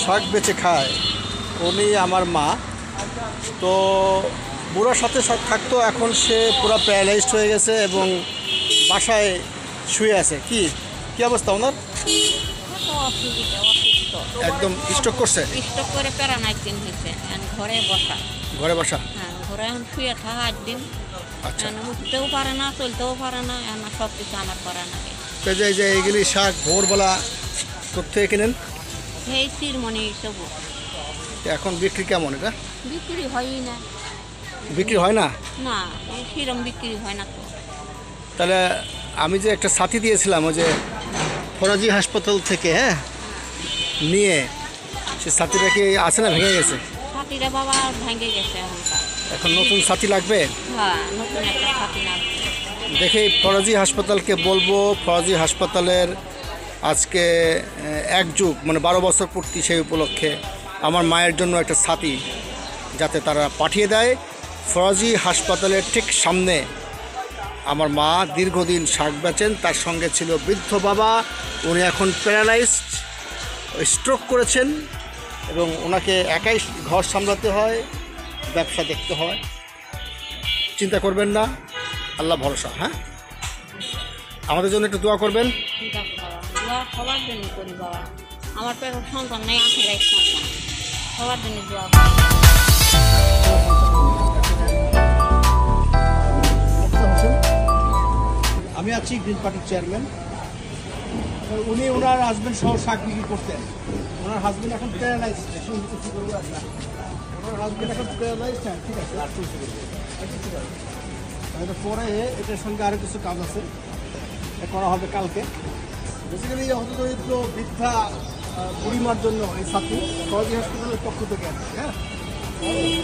শাক বেচে খায় উনি আমার মা। তো বুড়োর সাথে থাকতো, এখন সে পুরো প্যারালাইজড হয়ে গেছে এবং বাসায় শুয়ে আছে। কি কি অবস্থা ওনার? একদম স্ট্রোক করছে। স্ট্রোক করে প্যারালাইজ হয়েছে, ঘরে বসা। ঘরে বসা? হ্যাঁ, ঘরে এখন শুয়ে থাকা 8 দিন। আচ্ছা, উঠতেও পারে না, চলতেও পারে না, সব কিছু আমার করা লাগে। তো যে এইগুলি শাক ভোরবেলা কোথায় কিনেন? এই চিরমণি সবু। এখন বিক্রি কেমন? এটা বিক্রি হয়ই না। বিক্রি হয় না? না, এই সেরম বিক্রি হয় না তো। তাহলে আমি যে একটা সাথী দিয়েছিলাম ওই যে ফরাজি হাসপাতাল থেকে, হ্যাঁ, নিয়ে সে সাথীটা কি আছে না ভেঙে গেছে? ছাতিটা বাবা ভেঙে গেছে। এখন নতুন সাথী লাগবে? হ্যাঁ, নতুন একটা ছাতি লাগবে। দেখি ফরাজি হাসপাতালকে বলবো, ফরাজি হাসপাতালের আজকে 1 যুগ মানে 12 বছর পূর্তি, সেই উপলক্ষে আমার মায়ের জন্য একটা ছাতি যাতে তারা পাঠিয়ে দেয়। ফরাজি হাসপাতালের ঠিক সামনে আমার মা দীর্ঘদিন শাক বেচেন, তার সঙ্গে ছিল বৃদ্ধ বাবা। উনি এখন প্যারালাইজড, স্ট্রোক করেছেন এবং ওনাকে একাই ঘর সামলাতে হয়, ব্যবসা দেখতে হয়। চিন্তা করবেন না, আল্লাহ ভরসা। হ্যাঁ, আমাদের জন্য একটু দোয়া করবেন। দোয়া সবার জন্য করি বাবা। আমার পেটের সন্তান নেই, আখেরাই সন্তান, সবার জন্য দোয়া করি। আমি আছি গ্রিন পার্টির চেয়ারম্যান। উনি ওনার হাজব্যান্ড সহ শাক বিক্রি করতেন। ওনার হাজব্যান্ড এখন প্যারালাইজড। ওনার হাজব্যান্ড এখন প্যারালাইজড। হ্যাঁ, ঠিক আছে, আর চলছে পরে এটার সঙ্গে আরও কিছু কাজ আছে, করা হবে কালকে। বেসিক্যালি হতদরিদ্র বৃদ্ধা বুড়িমার জন্য এই ছাত্রী ফরাজি হাসপাতালের পক্ষ থেকে আছে। হ্যাঁ,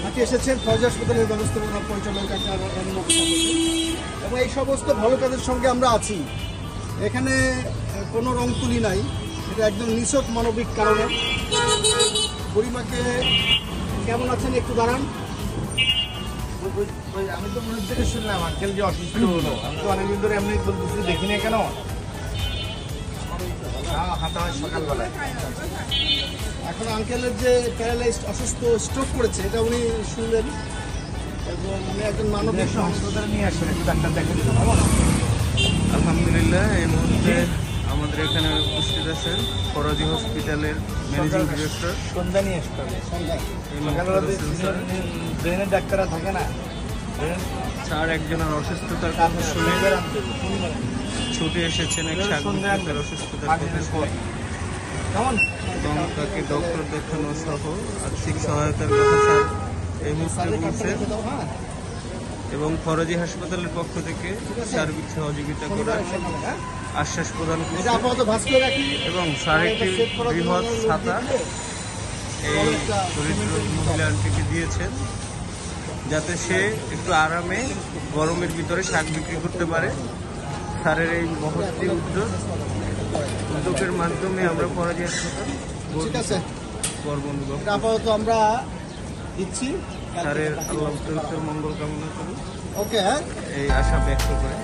আপনি এসেছেন ফরাজি হাসপাতালের ব্যবস্থাপনা পরিচালক এবং এই সমস্ত ভালো কাজের সঙ্গে আমরা আছি। এখানে কোনো রং তুলি নাই, এটা একদম নিছক মানবিক কারণে। বুড়িমাকে কেমন আছেন একটু দাঁড়ান। আমি তো মনে থেকে শুনলাম আঙ্কেল যে অসুস্থ হলো, আমি তো অনেকদিন ধরে এমনি বলতেছি, দেখি না কেন হাঁটা হয় সকালবেলায়। এখন আঙ্কেলের যে প্যারালাইজড অসুস্থ স্ট্রোক করেছে এটা উনি শুনলেন এবং উনি একজন মানবিক হাসপাতালে নিয়ে আসবেন, একটু ডাক্তার দেখেন। আলহামদুলিল্লাহ, এই মুহূর্তে আমাদের এখানে উপস্থিত আছেন ফরাজি হসপিটালের ম্যানেজিং ডিরেক্টর। সন্ধ্যা নিয়ে আসতে হবে, ব্রেনের ডাক্তাররা থাকে না, স্যার একজনের অসুস্থতার কথা শুনে ছুটে এসেছেন এক সাংবাদিকের অসুস্থতার কথা শুনে এবং তাকে ডক্টর দেখানো সহ আর্থিক সহায়তার কথা স্যার এই মুহূর্তে বলছেন এবং ফরাজি হাসপাতালের পক্ষ থেকে সার্বিক সহযোগিতা করার আশ্বাস প্রদান করছে এবং স্যার একটি বৃহৎ ছাতা এই দরিদ্র মহিলা আন্টিকে দিয়েছেন যাতে সে একটু আরামে গরমের ভিতরে শাক বিক্রি করতে পারে। স্যারের এই মহৎ উদ্যোগের মাধ্যমে আমরা ফরাজি হাসপাতাল গর্ব অনুভব আপাতত আমরা দিচ্ছি। স্যারের আল্লাহ উত্তর মঙ্গল কামনা করি, ওকে, হ্যাঁ, এই আশা ব্যক্ত করে।